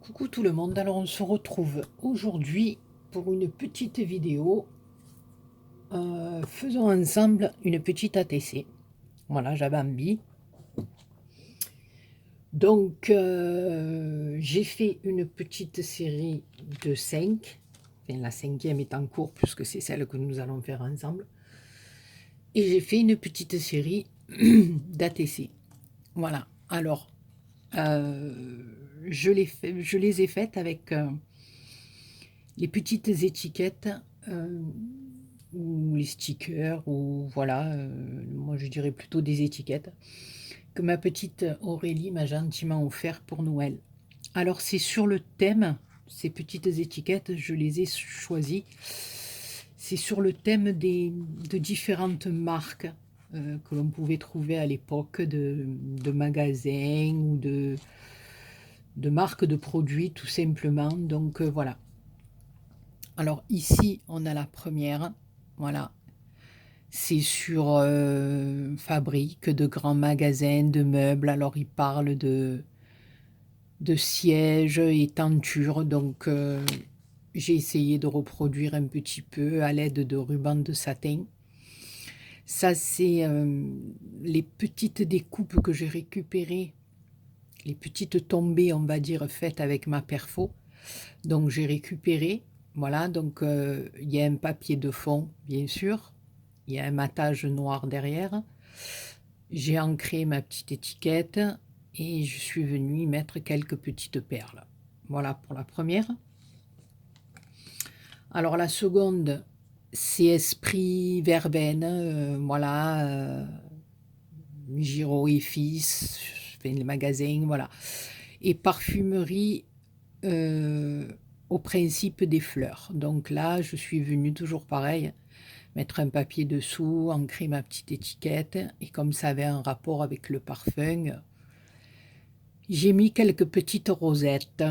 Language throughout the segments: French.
Coucou tout le monde, alors on se retrouve aujourd'hui pour une petite vidéo. Faisons ensemble une petite ATC. Voilà, j'avais envie. Donc j'ai fait une petite série de 5. Enfin, la cinquième est en cours puisque c'est celle que nous allons faire ensemble. Et j'ai fait une petite série d'ATC. Voilà, alors je les ai faites avec les petites étiquettes ou les stickers, ou voilà, moi je dirais plutôt des étiquettes, que ma petite Aurélie m'a gentiment offert pour Noël. Alors c'est sur le thème, ces petites étiquettes, je les ai choisies, c'est sur le thème de différentes marques que l'on pouvait trouver à l'époque de magasins ou de marques de produits tout simplement. Donc voilà. Alors ici, on a la première, voilà. C'est sur fabrique de grands magasins de meubles. Alors ils parlent de sièges et tentures. Donc j'ai essayé de reproduire un petit peu à l'aide de rubans de satin. Ça, c'est les petites découpes que j'ai récupérées, les petites tombées, on va dire, faites avec ma perfo. Donc j'ai récupéré, voilà, donc il y a un papier de fond, bien sûr, il y a un matage noir derrière. J'ai ancré ma petite étiquette et je suis venue y mettre quelques petites perles. Voilà pour la première. Alors la seconde, c'est Esprit Verveine, voilà, Giraud et Fils, enfin, le magasin, voilà. Et parfumerie au principe des fleurs. Donc là, je suis venue toujours pareil, mettre un papier dessous, ancrer ma petite étiquette, et comme ça avait un rapport avec le parfum, j'ai mis quelques petites rosettes.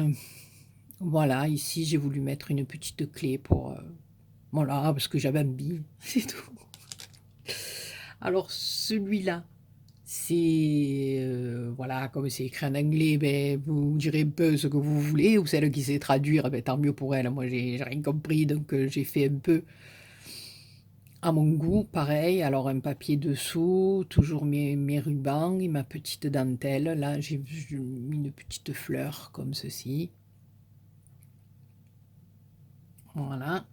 Voilà, ici j'ai voulu mettre une petite clé pour... voilà, parce que j'avais envie, c'est tout. Alors celui-là, c'est... voilà, comme c'est écrit en anglais, ben, vous direz un peu ce que vous voulez, ou celle qui sait traduire, ben, tant mieux pour elle. Moi, j'ai rien compris, donc j'ai fait un peu à mon goût, pareil. Alors un papier dessous, toujours mes rubans et ma petite dentelle. Là, j'ai mis une petite fleur comme ceci. Voilà.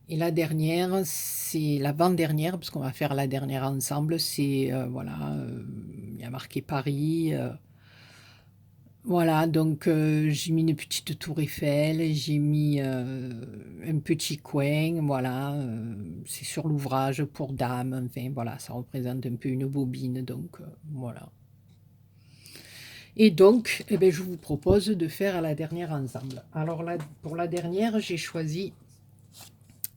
Et la dernière, c'est l'avant-dernière, parce qu'on va faire la dernière ensemble. C'est, voilà, il y a marqué Paris. Voilà, donc j'ai mis une petite tour Eiffel, j'ai mis un petit coin, voilà, c'est sur l'ouvrage pour dames, enfin voilà, ça représente un peu une bobine, donc voilà. Et donc, eh ben, je vous propose de faire la dernière ensemble. Alors là, pour la dernière, j'ai choisi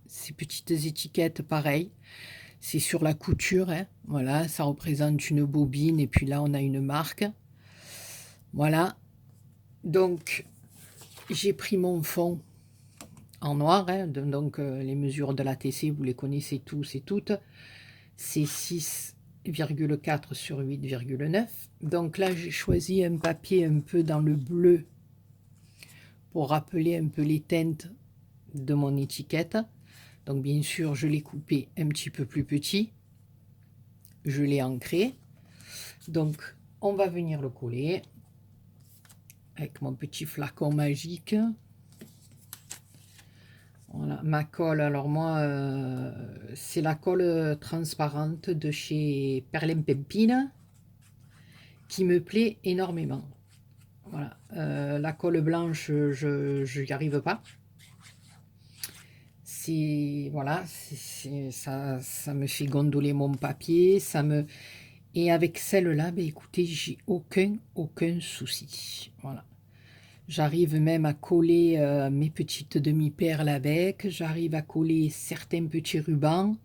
ces petites étiquettes pareilles. C'est sur la couture, hein, voilà, ça représente une bobine, et puis là, on a une marque. Voilà, donc j'ai pris mon fond en noir, hein, donc les mesures de la TC, vous les connaissez tous et toutes, c'est 6,4 sur 8,9. Donc là, j'ai choisi un papier un peu dans le bleu pour rappeler un peu les teintes de mon étiquette. Donc bien sûr, je l'ai coupé un petit peu plus petit, je l'ai ancré. Donc on va venir le coller avec mon petit flacon magique. Voilà, ma colle, alors moi, c'est la colle transparente de chez Perlimpinpin qui me plaît énormément. Voilà, la colle blanche, je n'y arrive pas. C'est voilà, ça me fait gondoler mon papier, et avec celle-là, ben écoutez, j'ai aucun souci. Voilà. J'arrive même à coller mes petites demi-perles avec, j'arrive à coller certains petits rubans.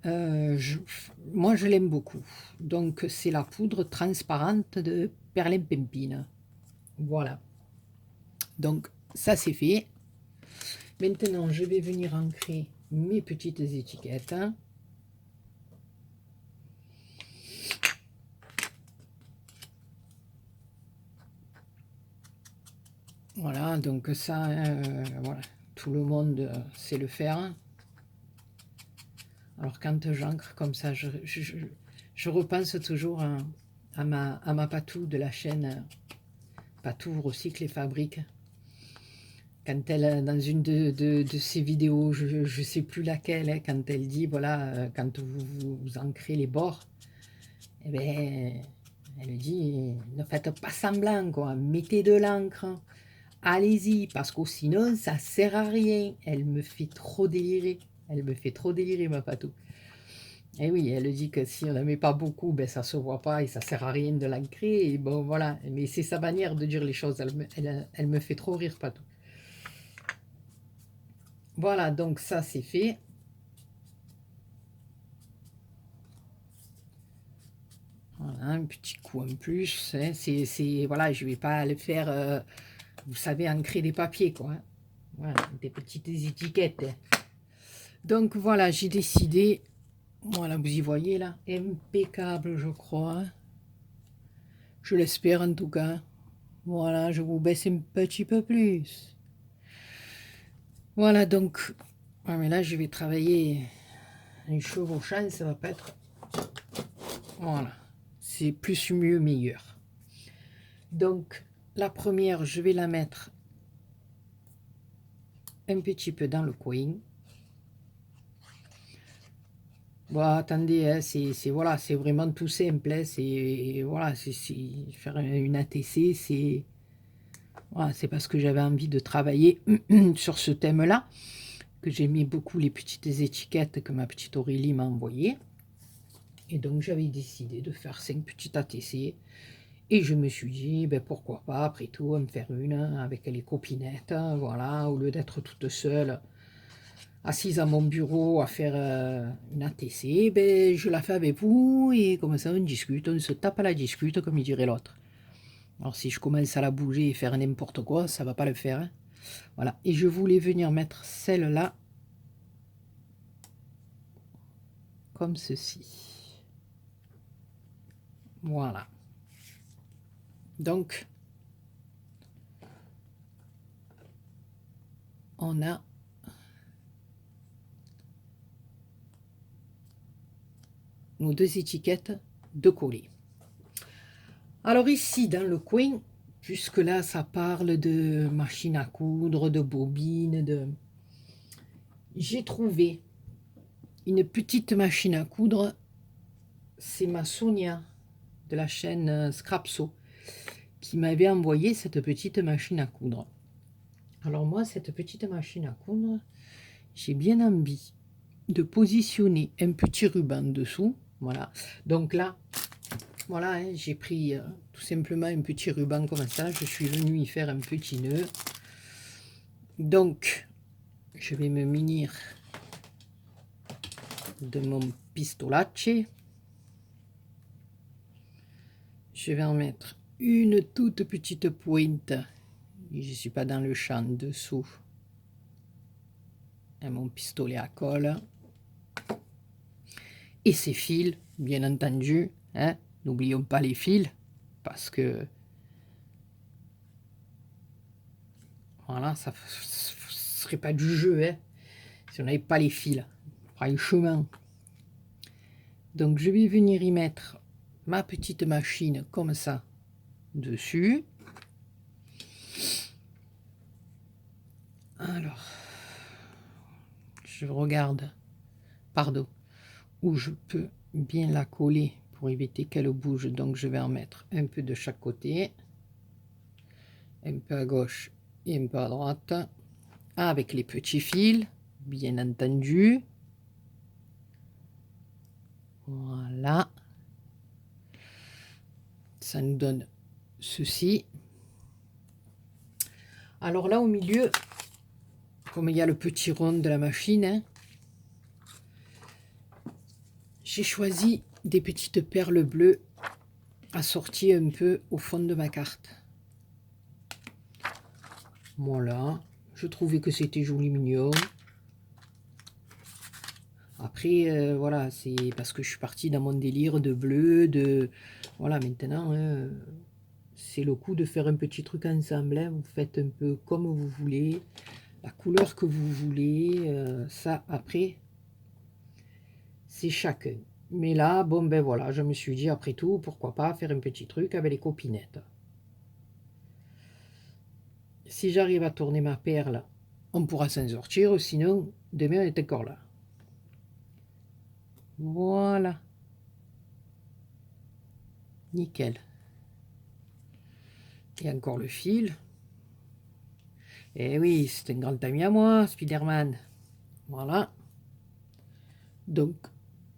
Moi, je l'aime beaucoup. Donc, c'est la poudre transparente de Perlimpinpin. Voilà. Donc, ça, c'est fait. Maintenant, je vais venir ancrer mes petites étiquettes. Voilà, donc ça, voilà, tout le monde sait le faire. Alors quand j'ancre comme ça, je repense toujours à ma Patou de la chaîne Patou Recycle et Fabrique. Quand elle, dans une de ses vidéos, je ne sais plus laquelle, hein, quand elle dit, voilà, quand vous ancrez les bords, eh ben, elle dit, ne faites pas semblant, quoi, mettez de l'encre, allez-y, parce que sinon, ça sert à rien. Elle me fait trop délirer, elle me fait trop délirer, ma Patou. Et oui, elle dit que si on n'en met pas beaucoup, ben ça se voit pas et ça sert à rien de l'ancrer. Et bon, voilà. Mais c'est sa manière de dire les choses. Elle me fait trop rire, Patou. Voilà, donc ça, c'est fait. Voilà, un petit coup en plus. Hein. Voilà, je vais pas le faire, vous savez, ancrer des papiers, quoi. Hein. Voilà, des petites étiquettes. Hein. Donc voilà, j'ai décidé. Voilà, vous y voyez là, impeccable, je crois. Je l'espère en tout cas. Voilà, je vous baisse un petit peu plus. Voilà, donc, ah, mais là, je vais travailler un chevauchant, ça va pas être... Voilà, c'est plus, mieux, meilleur. Donc, la première, je vais la mettre un petit peu dans le coin. Bon, attendez, hein, voilà, c'est vraiment tout simple. Hein, c'est voilà, c'est faire une ATC, c'est voilà, c'est parce que j'avais envie de travailler sur ce thème-là, que j'aimais beaucoup les petites étiquettes que ma petite Aurélie m'a envoyées. Et donc, j'avais décidé de faire 5 petites ATC. Et je me suis dit, ben pourquoi pas, après tout, en faire une avec les copinettes, voilà, au lieu d'être toute seule, assise à mon bureau à faire une ATC, ben je la fais avec vous, et comme ça on discute, on se tape à la discute, comme il dirait l'autre. Alors si je commence à la bouger et faire n'importe quoi, ça va pas le faire. Hein. Voilà, et je voulais venir mettre celle-là, comme ceci. Voilà. Donc, on a nos deux étiquettes de coller. Alors ici, dans le coin, puisque là, ça parle de machine à coudre, de bobine, j'ai trouvé une petite machine à coudre. C'est ma Sonia de la chaîne Scrapso qui m'avait envoyé cette petite machine à coudre. Alors moi, cette petite machine à coudre, j'ai bien envie de positionner un petit ruban dessous. Voilà. Donc là, voilà, hein, j'ai pris tout simplement un petit ruban comme ça. Je suis venue y faire un petit nœud. Donc, je vais me munir de mon pistolacci. Je vais en mettre une toute petite pointe. Je ne suis pas dans le champ dessous. Et mon pistolet à colle. Et ces fils, bien entendu. Hein, n'oublions pas les fils. Parce que voilà, ça ne serait pas du jeu. Hein, si on n'avait pas les fils. Franchement. Donc je vais venir y mettre ma petite machine comme ça dessus. Alors, je regarde, pardon, où je peux bien la coller pour éviter qu'elle bouge. Donc je vais en mettre un peu de chaque côté, un peu à gauche et un peu à droite, avec les petits fils, bien entendu. Voilà. Ça nous donne ceci. Alors là, au milieu, comme il y a le petit rond de la machine, hein, j'ai choisi des petites perles bleues assorties un peu au fond de ma carte. Voilà, je trouvais que c'était joli, mignon. Après, voilà, c'est parce que je suis partie dans mon délire de bleu, de... Voilà, maintenant, c'est le coup de faire un petit truc ensemble, hein. Vous faites un peu comme vous voulez, la couleur que vous voulez, ça après, c'est chacun. Mais là, bon ben voilà, je me suis dit après tout, pourquoi pas faire un petit truc avec les copinettes. Si j'arrive à tourner ma perle, on pourra s'en sortir, sinon demain on est encore là. Voilà. Nickel. Et encore le fil. Eh oui, c'est un grand ami à moi, Spider-Man. Voilà. Donc,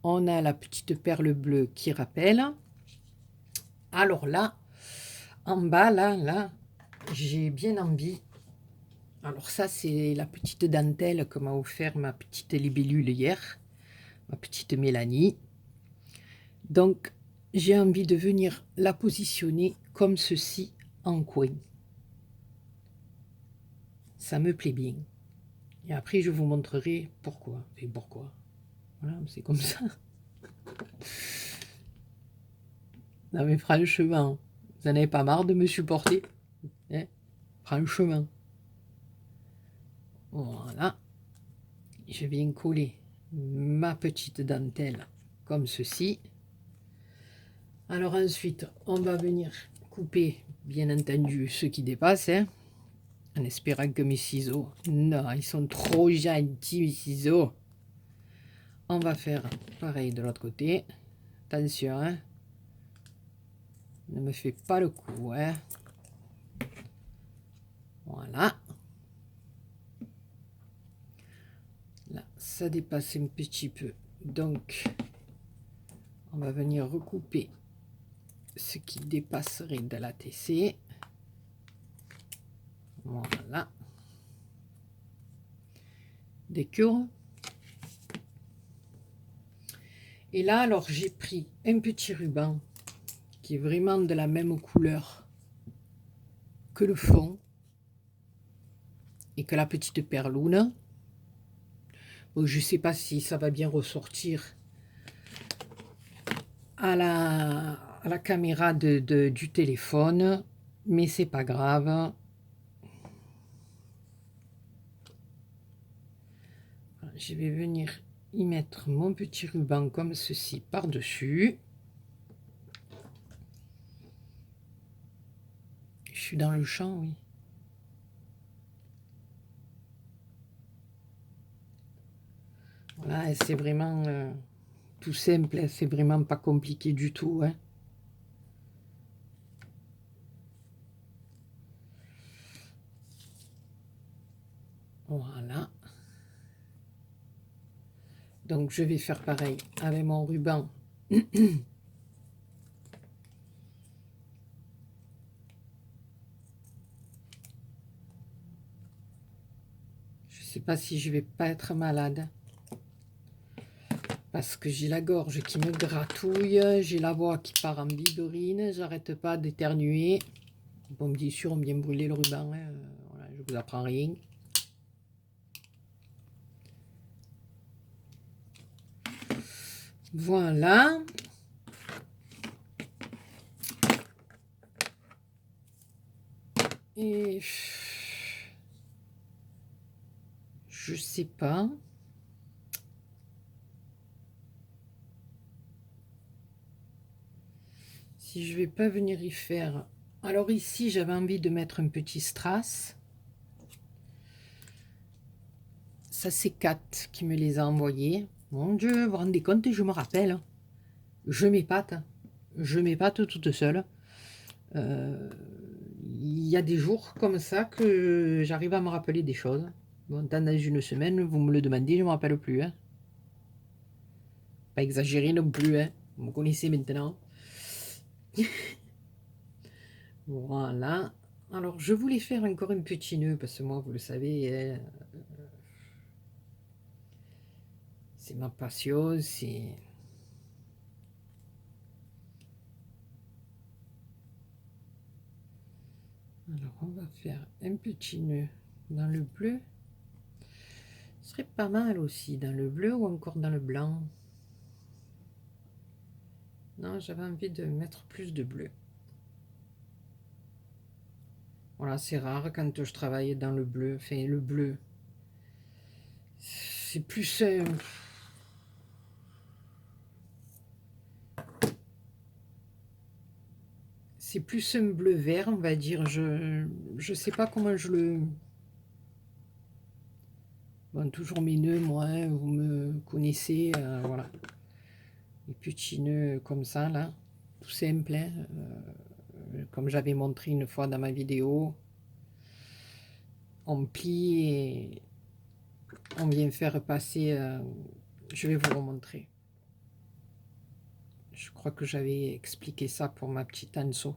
on a la petite perle bleue qui rappelle. Alors là, en bas, là, j'ai bien envie. Alors ça, c'est la petite dentelle que m'a offert ma petite libellule hier, ma petite Mélanie. Donc, j'ai envie de venir la positionner comme ceci en coin. Ça me plaît bien. Et après, je vous montrerai pourquoi. Et pourquoi. Voilà, c'est comme ça. Non mais franchement, vous n'en avez pas marre de me supporter, hein? Franchement. Voilà. Je viens coller ma petite dentelle comme ceci. Alors ensuite, on va venir couper, bien entendu, ce qui dépasse, hein, en espérant que mes ciseaux... Non, ils sont trop gentils, mes ciseaux. On va faire pareil de l'autre côté. Attention, hein. Ne me fais pas le coup, hein. Voilà. Là, ça dépasse un petit peu. Donc, on va venir recouper ce qui dépasserait de la TC. Voilà. Des cures. Et là, alors, j'ai pris un petit ruban qui est vraiment de la même couleur que le fond et que la petite perloune. Bon, je ne sais pas si ça va bien ressortir à la caméra du téléphone, mais c'est pas grave. Je vais venir y mettre mon petit ruban comme ceci par-dessus. Je suis dans le champ, oui. Voilà, c'est vraiment tout simple, c'est vraiment pas compliqué du tout, hein. Voilà. Donc je vais faire pareil avec mon ruban. Je sais pas si je vais pas être malade. Parce que j'ai la gorge qui me gratouille, j'ai la voix qui part en biberine, j'arrête pas d'éternuer. Bon, bien sûr, on vient brûler le ruban, hein. Voilà, je vous apprends rien. Voilà. Et je sais pas. Si je vais pas venir y faire. Alors ici, j'avais envie de mettre un petit strass. Ça, c'est Kat qui me les a envoyés. Mon Dieu, vous vous rendez compte, je me rappelle. Je m'épate. Je m'épate toute seule. Il y a des jours comme ça que j'arrive à me rappeler des choses. Bon, dans une semaine, vous me le demandez, je ne me rappelle plus, hein. Pas exagéré non plus, hein. Vous me connaissez maintenant. Voilà. Alors, je voulais faire encore un petit nœud, parce que moi, vous le savez, hein, c'est ma passion, c'est... Alors, on va faire un petit nœud dans le bleu. Ce serait pas mal aussi, dans le bleu ou encore dans le blanc. Non, j'avais envie de mettre plus de bleu. Voilà, c'est rare quand je travaille dans le bleu. Enfin, le bleu, c'est plus c'est plus un bleu vert, on va dire. Je sais pas comment je le... Bon, toujours mes nœuds, moi, hein, vous me connaissez, voilà. Les petits nœuds comme ça, là, tout simple, hein, comme j'avais montré une fois dans ma vidéo. On plie et on vient faire passer... je vais vous remontrer. Je crois que j'avais expliqué ça pour ma petite Anso.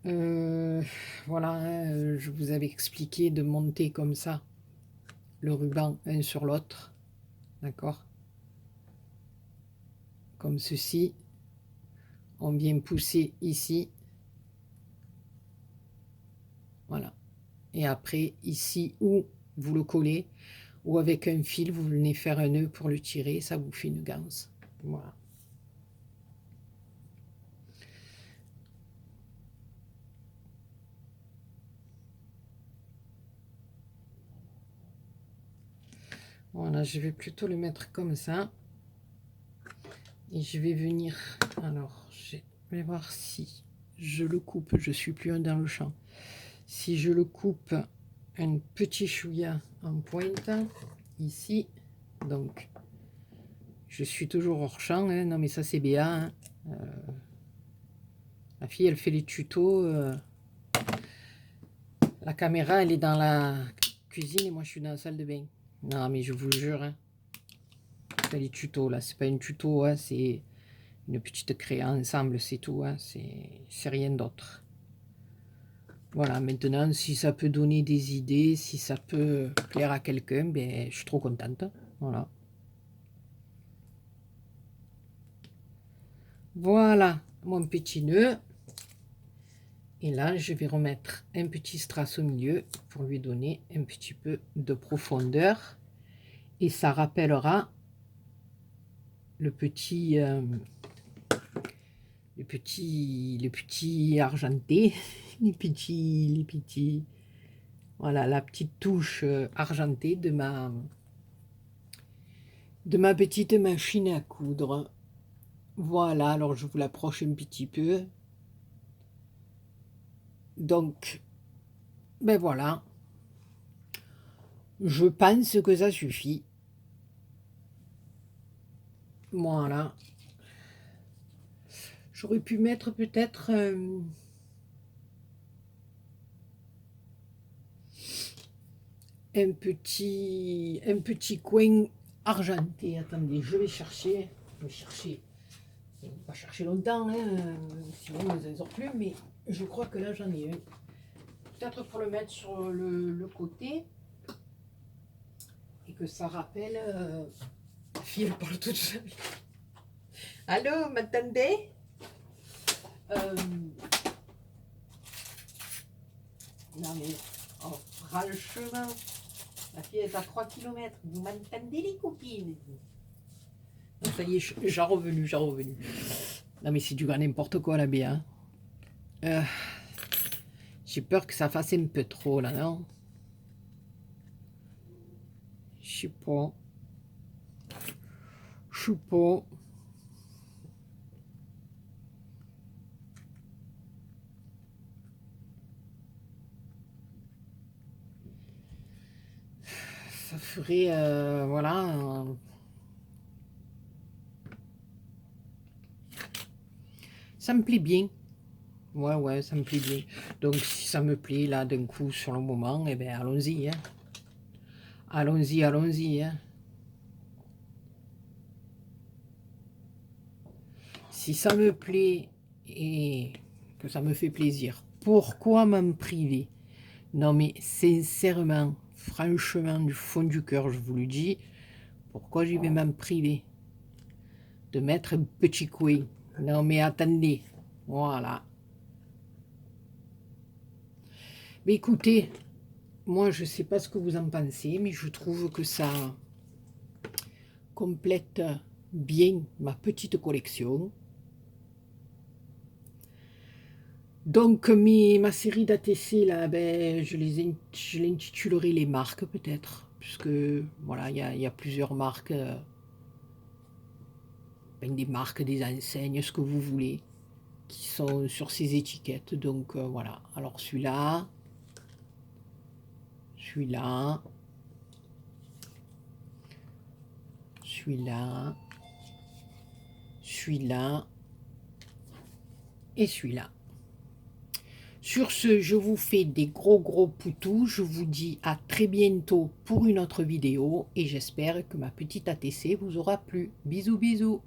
Voilà, hein, je vous avais expliqué de monter comme ça le ruban un sur l'autre, d'accord, comme ceci. On vient pousser ici, voilà, et après ici où vous le collez, ou avec un fil vous venez faire un nœud pour le tirer, ça vous fait une ganse. Voilà. Voilà, je vais plutôt le mettre comme ça. Et je vais venir, alors je vais voir si je le coupe, je suis plus dans le champ. Si je le coupe un petit chouïa en pointe, ici, donc je suis toujours hors champ, hein. Non mais ça c'est Béa, hein. La fille elle fait les tutos, la caméra elle est dans la cuisine et moi je suis dans la salle de bain. Non mais je vous jure, hein. C'est les tutos là, c'est pas une tuto, hein, c'est une petite créa ensemble, c'est tout, hein, c'est rien d'autre. Voilà, maintenant, si ça peut donner des idées, si ça peut plaire à quelqu'un, ben, je suis trop contente. Voilà. Voilà mon petit nœud. Et là, je vais remettre un petit strass au milieu pour lui donner un petit peu de profondeur. Et ça rappellera le petit, les petits argentés, les petits, voilà, la petite touche argentée de ma petite machine à coudre. Voilà, alors je vous l'approche un petit peu. Donc, ben voilà. Je pense que ça suffit. Voilà. J'aurais pu mettre peut-être un petit coin argenté. Attendez, je vais chercher. Je vais chercher. On va pas chercher longtemps, hein, sinon on ne les sort plus, mais je crois que là j'en ai un. Peut-être pour le mettre sur le côté et que ça rappelle. La fille elle parle toute seule. Allô, m'attendez? Non mais, oh, franchement, la fille est à 3 km. Vous m'entendez les copines? Non, ça y est, j'en revenu. Non mais c'est du grand n'importe quoi la BA. J'ai peur que ça fasse un peu trop là, non? Je sais pas. Je sais pas. Ça ferait, voilà. Ça me plaît bien. Ouais, ça me plaît bien. Donc si ça me plaît là d'un coup sur le moment, eh bien allons-y, hein. Allons-y, hein. Si ça me plaît et que ça me fait plaisir, pourquoi m'en priver? Non mais sincèrement, franchement, du fond du cœur, je vous le dis, pourquoi je vais m'en priver de mettre un petit coin? Non mais attendez, voilà. Mais écoutez, moi je sais pas ce que vous en pensez, mais je trouve que ça complète bien ma petite collection. Donc ma série d'ATC là, ben, je l'intitulerai les marques peut-être, puisque voilà, il y a plusieurs marques, ben, des marques, des enseignes, ce que vous voulez, qui sont sur ces étiquettes. Donc voilà. Alors celui-là, celui-là, celui-là, celui-là et celui-là. Sur ce, je vous fais des gros gros poutous. Je vous dis à très bientôt pour une autre vidéo et j'espère que ma petite ATC vous aura plu. Bisous bisous.